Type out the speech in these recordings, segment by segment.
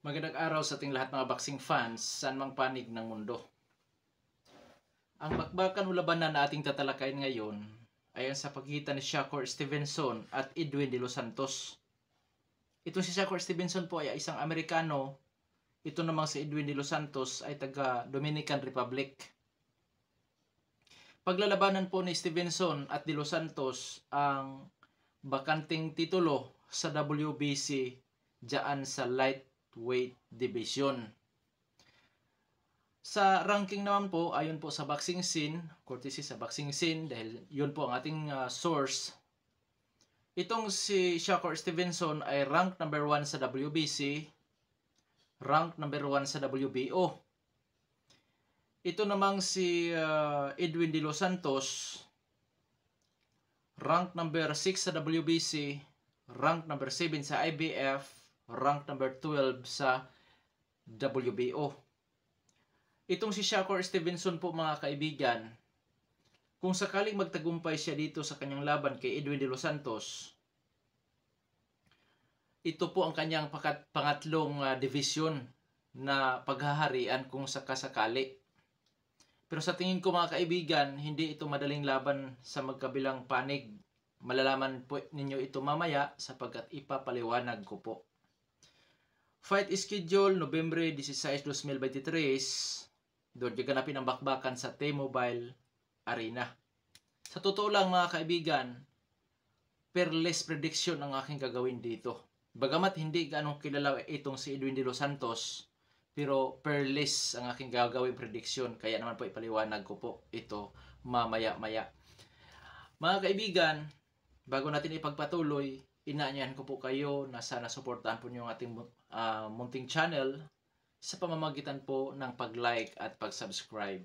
Magandang araw sa ating lahat mga boxing fans saan mang panig ng mundo. Ang bakbakan o labanan na ating tatalakayin ngayon ay ang sa pagitan ni Shakur Stevenson at Edwin De Los Santos. Ito si Shakur Stevenson po ay isang Amerikano. Ito namang si Edwin De Los Santos ay taga Dominican Republic. Paglalabanan po ni Stevenson at De Los Santos ang bakanting titulo sa WBC diyan sa lightweight division. Sa ranking naman po, ayon po sa boxing scene, courtesy sa boxing scene dahil yun po ang ating source. Itong si Shakur Stevenson ay rank number 1 sa WBC, rank number 1 sa WBO. Ito namang si Edwin De Los Santos, rank number 6 sa WBC, rank number 7 sa IBF, rank number 12 sa WBO. Itong si Shakur Stevenson po mga kaibigan, kung sakaling magtagumpay siya dito sa kanyang laban kay Edwin De Los Santos, ito po ang kanyang pangatlong division na paghaharian kung sakasakali. Pero sa tingin ko mga kaibigan, hindi ito madaling laban sa magkabilang panig. Malalaman po ninyo ito mamaya sapagkat ipapaliwanag ko po. Fight schedule Nobyembre 16, 2023. Doon gaganapin ang bakbakan sa T-Mobile Arena. Sa totoo lang mga kaibigan, peerless prediction ang aking gagawin dito. Bagamat hindi ganong kilala itong si Edwin De Los Santos, pero peerless ang aking gagawin prediction. Kaya naman po ipaliwanag ko po ito mamaya-maya. Mga kaibigan, bago natin ipagpatuloy, inaanyahan ko po kayo na sana suportahan po niyo ang ating munting channel sa pamamagitan po ng pag-like at pag-subscribe.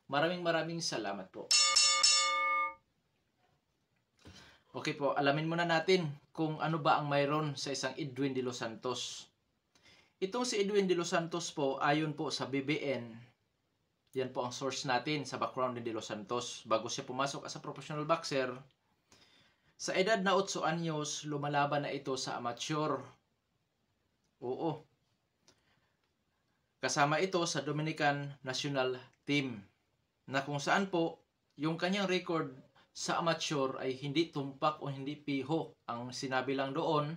Maraming salamat po. Okay po, alamin muna natin kung ano ba ang mayroon sa isang Edwin De Los Santos. Itong si Edwin De Los Santos po, ayon po sa BBN, yan po ang source natin sa background ni De Los Santos. Bago siya pumasok as a professional boxer, sa edad na 8 anyos, lumalaban na ito sa amateur. Oo. Kasama ito sa Dominican National Team, na kung saan po, yung kanyang record sa amateur ay hindi tumpak o hindi piho. Ang sinabi lang doon,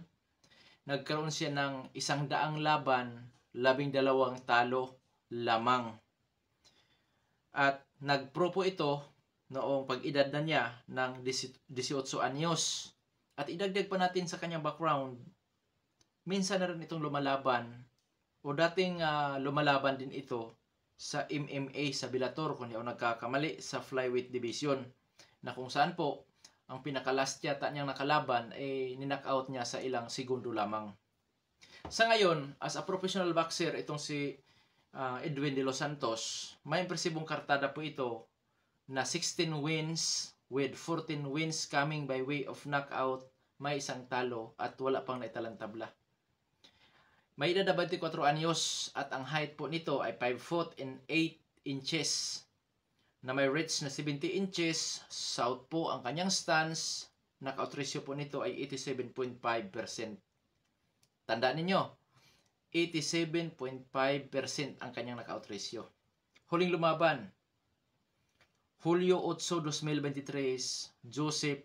nagkaroon siya ng 100 laban, 12 talo lamang. At nagpro po ito noong pag-edad na niya ng 18 anyos. At idagdag pa natin sa kanyang background, minsan na rin itong lumalaban o dating lumalaban din ito sa MMA sa Bellator, kung hindi ako nagkakamali, sa flyweight division, na kung saan po ang pinaka-last yata niyang nakalaban ay ninockout niya sa ilang segundo lamang. Sa ngayon, as a professional boxer, itong si Edwin De Los Santos, may impresibong kartada po ito na 16 wins with 14 wins coming by way of knockout, may 1 talo at wala pang naitalang tabla. May edad na 24 anyos at ang height po nito ay 5 foot and 8 inches. Na may reach na 70 inches, south po ang kanyang stance, knockout ratio po nito ay 87.5%. Tandaan ninyo, 87.5% ang kanyang knockout ratio. Huling lumaban, Hulyo 8, 2023, Joseph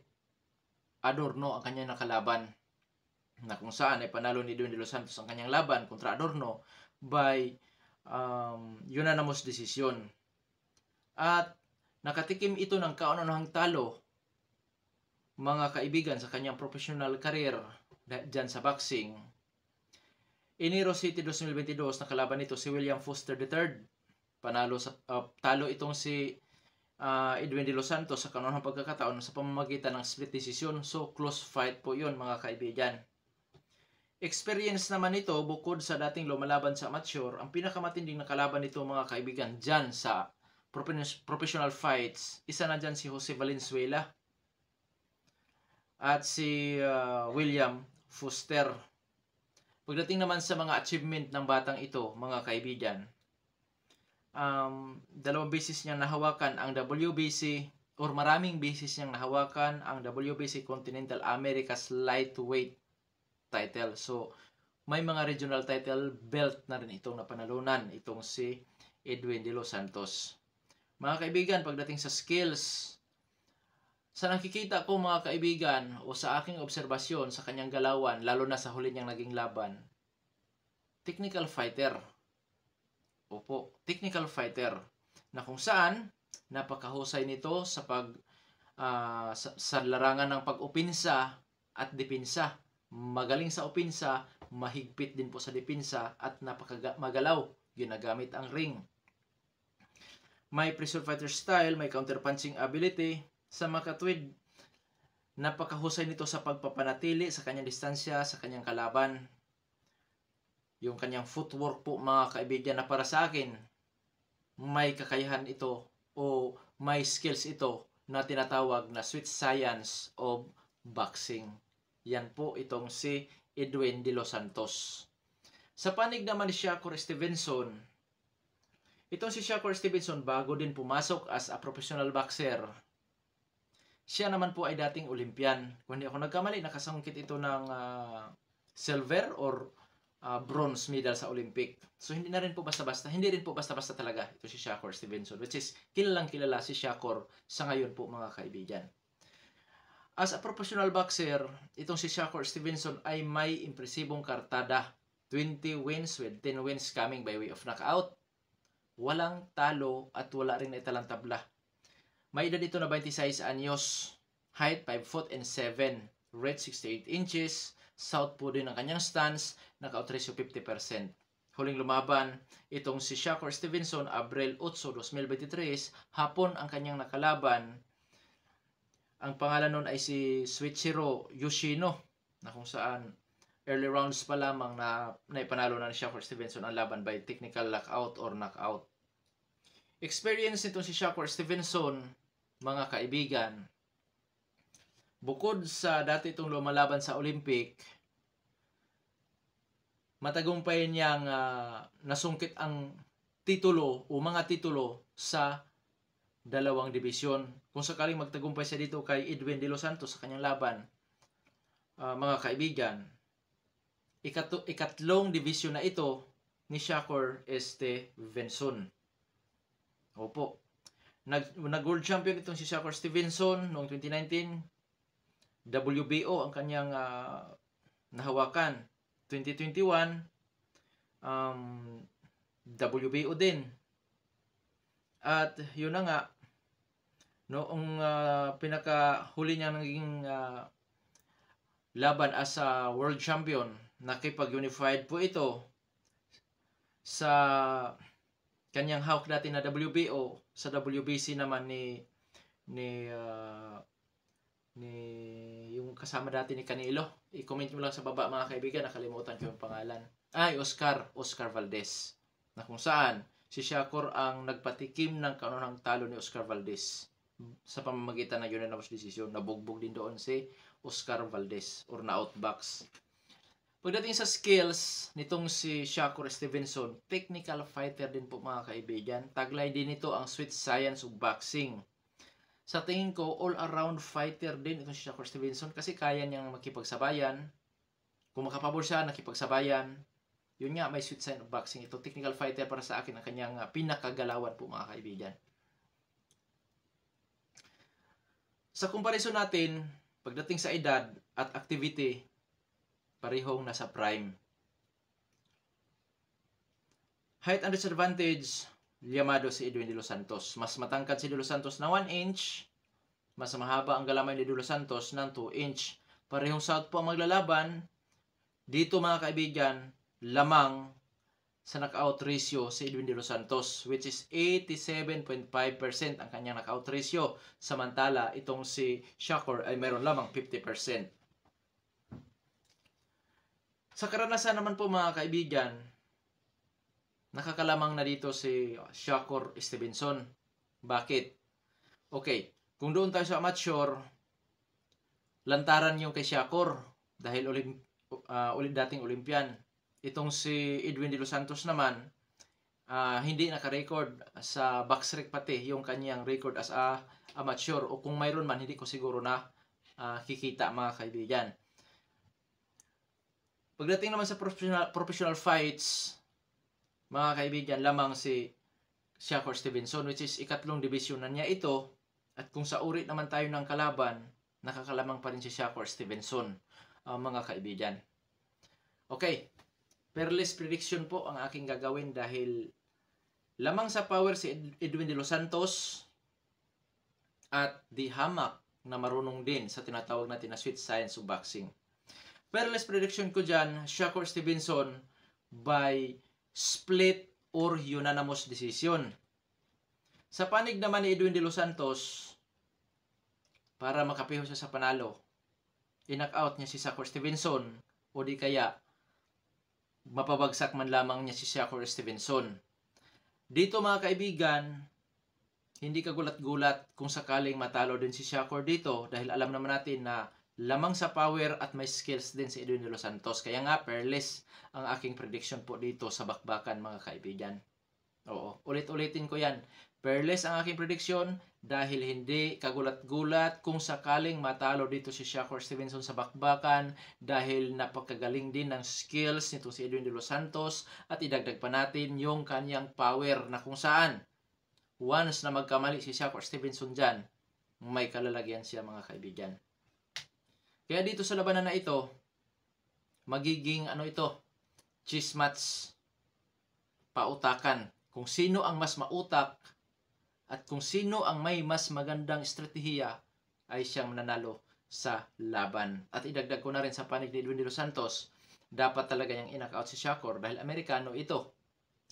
Adorno ang kanyang nakalaban, na kung saan ay panalo ni Edwin De Los Santos ang kanyang laban kontra Adorno by unanimous decision. At nakatikim ito ng kauna-unahang talo, mga kaibigan, sa kanyang professional career dyan sa boxing. Enero City 2022, nakalaban nito si William Foster III. Talo itong si Edwin De Los Santos sa kauna-unahang pagkakataon sa pamamagitan ng split decision. So close fight po yun mga kaibigan. Experience naman ito, bukod sa dating lumalaban sa amateur, ang pinakamatinding nakalaban nito mga kaibigan dyan sa professional fights, isa na dyan si Jose Valenzuela at si William Foster. Pagdating naman sa mga achievement ng batang ito mga kaibigan, 2 beses niyang nahawakan ang WBC, or maraming beses niyang nahawakan ang WBC Continental America's Lightweight title. So may mga regional title belt na rin itong napanalunan, itong si Edwin De Los Santos. Mga kaibigan, pagdating sa skills, sa nakikita ko mga kaibigan o sa aking obserbasyon sa kanyang galawan, lalo na sa huli niyang naging laban, technical fighter. Opo, technical fighter na kung saan napakahusay nito sa sa larangan ng pag-upinsa at depensa. Magaling sa upinsa, mahigpit din po sa depensa at napakagalaw. Ginagamit ang ring. May pressure fighter style, may counter-punching ability. Sa makatwid, napakahusay nito sa pagpapanatili sa kanyang distansya, sa kanyang kalaban. Yung kanyang footwork po mga kaibigan na para sa akin, may kakayahan ito o may skills ito na tinatawag na sweet science of boxing. Yan po itong si Edwin De Los Santos. Sa panig naman ni Shakur Stevenson, itong si Shakur Stevenson bago din pumasok as a professional boxer, siya naman po ay dating Olympian. Kung hindi ako nagkamali, nakasungkit ito ng silver or bronze medal sa Olympic. So hindi rin po basta-basta talaga ito si Shakur Stevenson, which is kilalang kilala si Shakur sa ngayon po mga kaibigan. As a professional boxer, itong si Shakur Stevenson ay may impresibong kartada. 20 wins with 10 wins coming by way of knockout. Walang talo at wala rin naitalang tabla. May edad ito na 26 anyos. Height 5 foot and 7. Weight 68 inches. Southpaw din ang kanyang stance. Knockout ratio 50%. Huling lumaban, itong si Shakur Stevenson, Abril 8, 2023. Hapon ang kanyang nakalaban. Ang pangalan nun ay si Suichiro Yoshino, na kung saan early rounds pa lamang na naipanalo na ni Shakur Stevenson ang laban by technical lockout or knockout. Experience nito si Shakur Stevenson, mga kaibigan, bukod sa dati itong lumalaban sa Olympic, matagumpay niyang nasungkit ang titulo o mga titulo sa dalawang dibisyon. Kung sakaling magtagumpay siya dito kay Edwin De Los Santos sa kanyang laban, mga kaibigan, ikatlong division na ito ni Shakur Stevenson. Opo. Nag-world champion itong si Shakur Stevenson noong 2019. WBO ang kanyang nahawakan. 2021, WBO din. At yun na nga, noong pinakahuli niya naging laban as a world champion, nakipag-unified po ito sa kanyang hawak dati na WBO, sa WBC naman ni yung kasama dati ni Canelo. I-comment mo lang sa baba mga kaibigan, nakalimutan ko yung pangalan. Ay, Oscar Valdez. Na kung saan si Shakur ang nagpatikim ng kanunang talo ni Oscar Valdez sa pamamagitan ng unanimous decision. Nabugbog din doon si Oscar Valdez or na-outbox. Pagdating sa skills nitong si Shakur Stevenson, technical fighter din po mga kaibigan. Taglay din ito ang sweet science of boxing. Sa tingin ko, all-around fighter din itong si Shakur Stevenson kasi kaya niyang makipagsabayan. Kung makapabor siya, nakipagsabayan. Yun nga, may sweet science of boxing. Ito, technical fighter para sa akin ang kanyang pinakagalawan po mga kaibigan. Sa comparison natin, pagdating sa edad at activity, parehong nasa prime. Height and disadvantage, liyamado si Edwin De Los Santos. Mas matangkad si De Los Santos na 1 inch. Mas mahaba ang galamay ni De Los Santos ng 2 inch. Parehong southpaw ang maglalaban. Dito mga kaibigan, lamang sa knockout ratio si Edwin De Los Santos, which is 87.5% ang kanyang knockout ratio. Samantala, itong si Shakur ay mayroon lamang 50%. Sa karanasan naman po mga kaibigan, nakakalamang na dito si Shakur Stevenson. Bakit? Okay, kung doon tayo sa amateur, lantaran yung kay Shakur dahil dating Olympian. Itong si Edwin De Los Santos naman, hindi naka-record sa boxrec pati yung kanyang record as a amateur. O kung mayroon man, hindi ko siguro na kikita mga kaibigan. Pagdating naman sa professional fights, mga kaibigan, lamang si Shakur Stevenson, which is ikatlong division na niya ito. At kung sa uri naman tayo ng kalaban, nakakalamang pa rin si Shakur Stevenson, mga kaibigan. Okay, Perles prediction po ang aking gagawin dahil lamang sa power si Edwin De Los Santos at di hamak na marunong din sa tinatawag natin na sweet science of boxing. Perles prediction ko dyan, Shakur Stevenson by split or unanimous decision. Sa panig naman ni Edwin De Los Santos, para makapiho siya sa panalo, i-knock out niya si Shakur Stevenson o di kaya mapabagsak man lamang niya si Shakur Stevenson. Dito mga kaibigan, hindi kagulat-gulat kung sakaling matalo din si Shakur dito dahil alam naman natin na lamang sa power at may skills din si Edwin De Los Santos. Kaya nga, perles ang aking prediction po dito sa bakbakan mga kaibigan. Oo, ulit-ulitin ko yan. Perles ang aking prediction dahil hindi kagulat-gulat kung sakaling matalo dito si Shakur Stevenson sa bakbakan dahil napakagaling din ng skills nito si Edwin De Los Santos at idagdag pa natin yung kanyang power na kung saan once na magkamali si Shakur Stevenson dyan, may kalalagyan siya mga kaibigan. Kaya dito sa labanan na ito, magiging cheese match, pautakan. Kung sino ang mas mautak at kung sino ang may mas magandang estratehiya ay siyang mananalo sa laban. At idagdag ko na rin sa panig ni Edwin De Los Santos, dapat talaga niyang in-knock out si Shakur dahil Amerikano ito.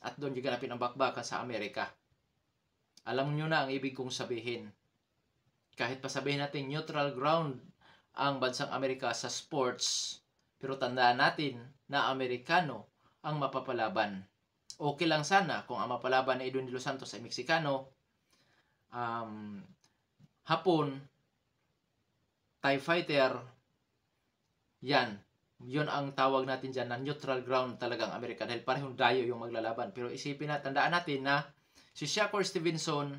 At doon giganapin ang bakbakan sa Amerika. Alam niyo na ang ibig kong sabihin. Kahit pa sabihin natin neutral ground ang bansang Amerika sa sports, pero tandaan natin na Amerikano ang mapapalaban. Okay lang sana kung ang mapalaban ni Edwin De Los Santos ay Meksikano, Hapon, Thai fighter, yun ang tawag natin dyan na neutral ground talagang Amerika dahil parehong dayo yung maglalaban. Pero isipin na, tandaan natin na si Shakur Stevenson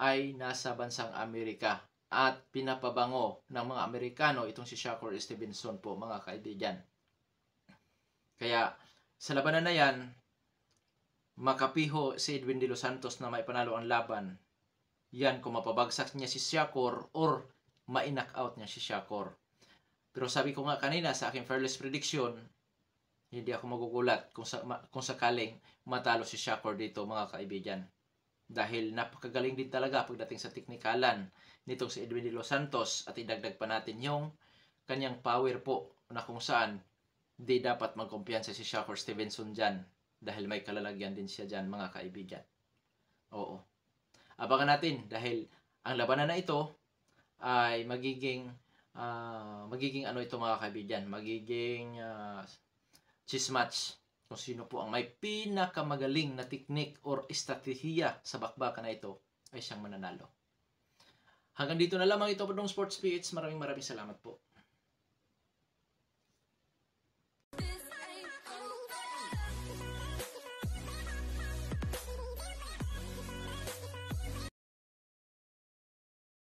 ay nasa bansang Amerika at pinapabango ng mga Amerikano itong si Shakur Stevenson po mga kaibigan. Kaya sa labanan na yan, makapiho si Edwin De Los Santos na may panalo ang laban. Yan kung mapabagsak niya si Shakur or ma-knock out niya si Shakur. Pero sabi ko nga kanina sa aking fearless prediction, hindi ako magugulat kung sakaling matalo si Shakur dito mga kaibigan. Dahil napakagaling din talaga pagdating sa teknikalan nitong si Edwin De Los Santos at idagdag pa natin yung kanyang power po na kung saan di dapat magkumpiyansa si Shakur Stevenson dyan dahil may kalalagyan din siya dyan mga kaibigan. Oo. Abangan natin dahil ang labanan na ito ay magiging mga kaibigan, magiging chess match kung sino po ang may pinakamagaling na teknik or estratehiya sa bakbakan na ito ay siyang mananalo. Hanggang dito na lamang ito, Padong Sports PH. Maraming salamat po.